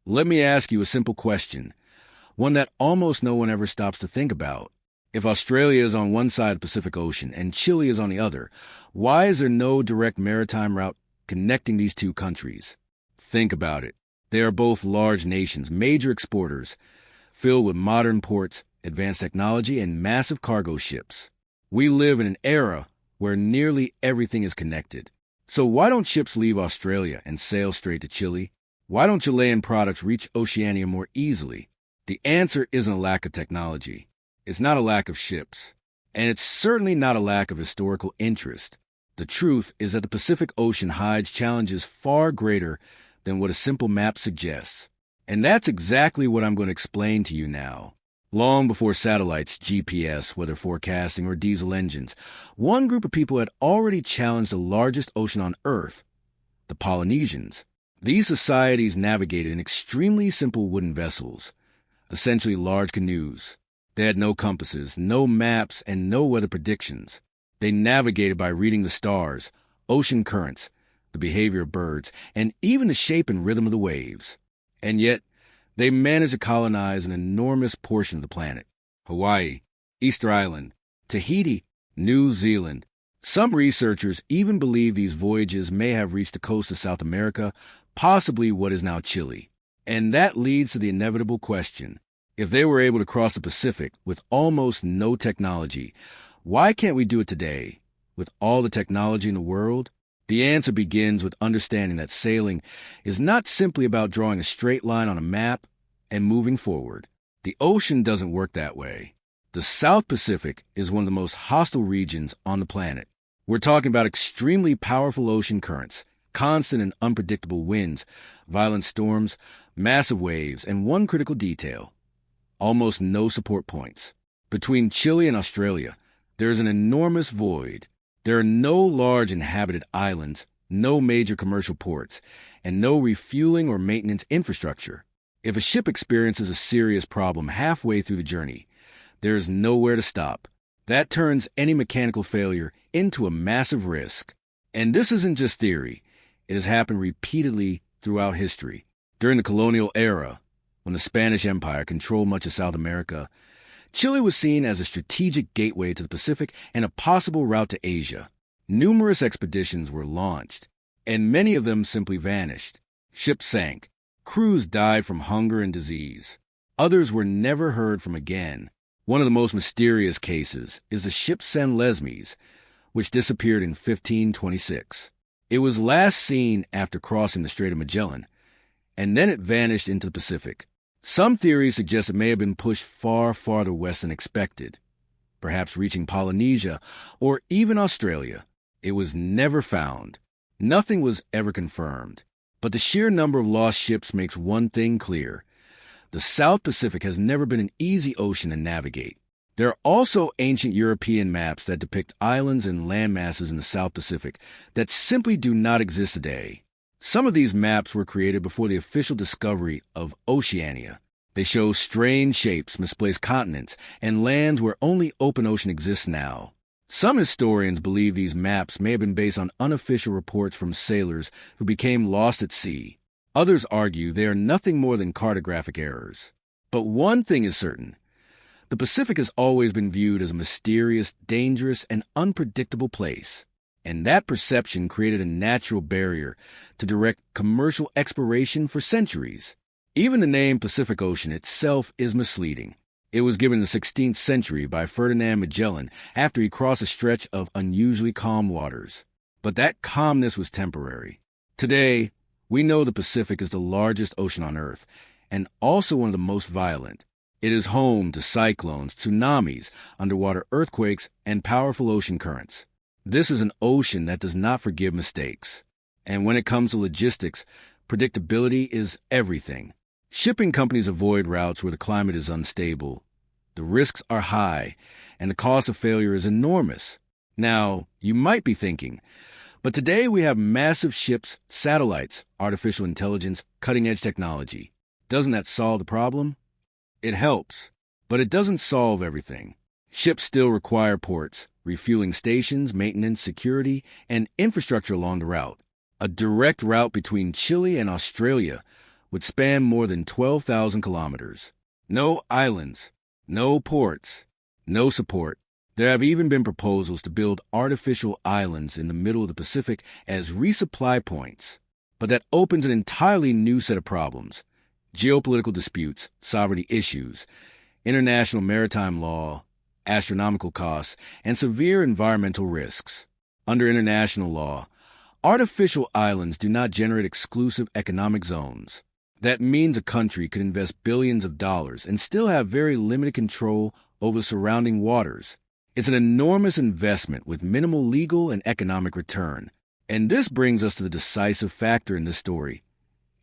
Let me ask you a simple question, one that almost no one ever stops to think about. If Australia is on one side of the Pacific Ocean and Chile is on the other, why is there no direct maritime route connecting these two countries? Think about it. They are both large nations, major exporters, filled with modern ports, advanced technology, and massive cargo ships. We live in an era where nearly everything is connected. So why don't ships leave Australia and sail straight to Chile? Why don't Chilean products reach Oceania more easily? The answer isn't a lack of technology. It's not a lack of ships. And it's certainly not a lack of historical interest. The truth is that the Pacific Ocean hides challenges far greater than what a simple map suggests. And that's exactly what I'm going to explain to you now. Long before satellites, GPS, weather forecasting, or diesel engines, one group of people had already challenged the largest ocean on Earth, the Polynesians. These societies navigated in extremely simple wooden vessels, essentially large canoes. They had no compasses, no maps, and no weather predictions. They navigated by reading the stars, ocean currents, the behavior of birds, and even the shape and rhythm of the waves. And yet, they managed to colonize an enormous portion of the planet. Hawaii, Easter Island, Tahiti, New Zealand. Some researchers even believe these voyages may have reached the coast of South America, possibly what is now Chile. And that leads to the inevitable question. If they were able to cross the Pacific with almost no technology, why can't we do it today, with all the technology in the world? The answer begins with understanding that sailing is not simply about drawing a straight line on a map and moving forward. The ocean doesn't work that way. The South Pacific is one of the most hostile regions on the planet. We're talking about extremely powerful ocean currents, constant and unpredictable winds, violent storms, massive waves, and one critical detail: almost no support points. Between Chile and Australia, there is an enormous void. There are no large inhabited islands, no major commercial ports, and no refueling or maintenance infrastructure. If a ship experiences a serious problem halfway through the journey, there is nowhere to stop. That turns any mechanical failure into a massive risk. And this isn't just theory. It has happened repeatedly throughout history. During the colonial era, when the Spanish Empire controlled much of South America, Chile was seen as a strategic gateway to the Pacific and a possible route to Asia. Numerous expeditions were launched, and many of them simply vanished. Ships sank. Crews died from hunger and disease. Others were never heard from again. One of the most mysterious cases is the ship San Lesmes, which disappeared in 1526. It was last seen after crossing the Strait of Magellan, and then it vanished into the Pacific. Some theories suggest it may have been pushed far farther west than expected, perhaps reaching Polynesia or even Australia. It was never found. Nothing was ever confirmed. But the sheer number of lost ships makes one thing clear. The South Pacific has never been an easy ocean to navigate. There are also ancient European maps that depict islands and landmasses in the South Pacific that simply do not exist today. Some of these maps were created before the official discovery of Oceania. They show strange shapes, misplaced continents, and lands where only open ocean exists now. Some historians believe these maps may have been based on unofficial reports from sailors who became lost at sea. Others argue they are nothing more than cartographic errors. But one thing is certain. The Pacific has always been viewed as a mysterious, dangerous, and unpredictable place. And that perception created a natural barrier to direct commercial exploration for centuries. Even the name Pacific Ocean itself is misleading. It was given in the 16th century by Ferdinand Magellan after he crossed a stretch of unusually calm waters. But that calmness was temporary. Today, we know the Pacific is the largest ocean on Earth, and also one of the most violent. It is home to cyclones, tsunamis, underwater earthquakes, and powerful ocean currents. This is an ocean that does not forgive mistakes. And when it comes to logistics, predictability is everything. Shipping companies avoid routes where the climate is unstable. The risks are high, and the cost of failure is enormous. Now, you might be thinking, but today we have massive ships, satellites, artificial intelligence, cutting-edge technology. Doesn't that solve the problem? It helps, but it doesn't solve everything. Ships still require ports, refueling stations, maintenance, security, and infrastructure along the route. A direct route between Chile and Australia would span more than 12,000 kilometers. No islands, no ports, no support. There have even been proposals to build artificial islands in the middle of the Pacific as resupply points. But that opens an entirely new set of problems: geopolitical disputes, sovereignty issues, international maritime law, astronomical costs, and severe environmental risks. Under international law, artificial islands do not generate exclusive economic zones. That means a country could invest billions of dollars and still have very limited control over the surrounding waters. It's an enormous investment with minimal legal and economic return. And this brings us to the decisive factor in this story: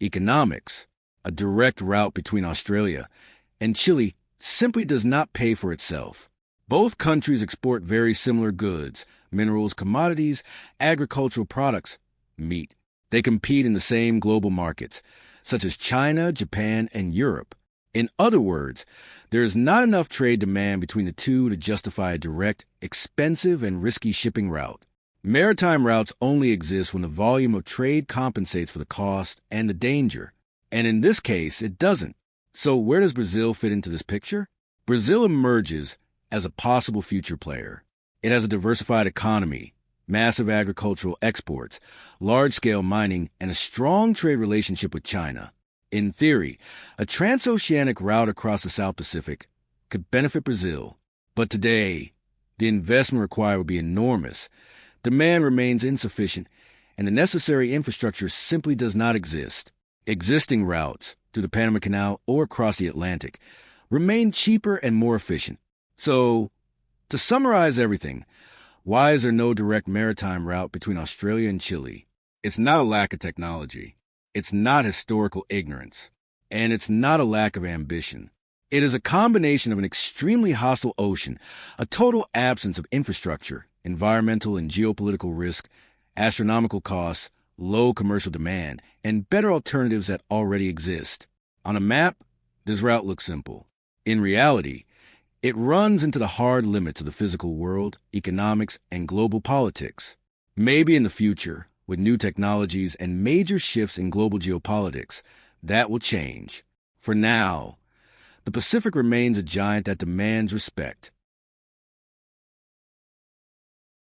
economics. A direct route between Australia and Chile simply does not pay for itself. Both countries export very similar goods: minerals, commodities, agricultural products, meat. They compete in the same global markets, such as China, Japan, and Europe. In other words, there is not enough trade demand between the two to justify a direct, expensive, and risky shipping route. Maritime routes only exist when the volume of trade compensates for the cost and the danger. And in this case, it doesn't. So where does Brazil fit into this picture? Brazil emerges as a possible future player. It has a diversified economy, massive agricultural exports, large-scale mining, and a strong trade relationship with China. In theory, a transoceanic route across the South Pacific could benefit Brazil. But today, the investment required would be enormous. Demand remains insufficient, and the necessary infrastructure simply does not exist. Existing routes, through the Panama Canal or across the Atlantic, remain cheaper and more efficient. So, to summarize everything, why is there no direct maritime route between Australia and Chile? It's not a lack of technology. It's not historical ignorance. And it's not a lack of ambition. It is a combination of an extremely hostile ocean, a total absence of infrastructure, environmental and geopolitical risk, astronomical costs, low commercial demand, and better alternatives that already exist. On a map, this route looks simple. In reality, it runs into the hard limits of the physical world, economics, and global politics. Maybe in the future, with new technologies and major shifts in global geopolitics, that will change. For now, the Pacific remains a giant that demands respect.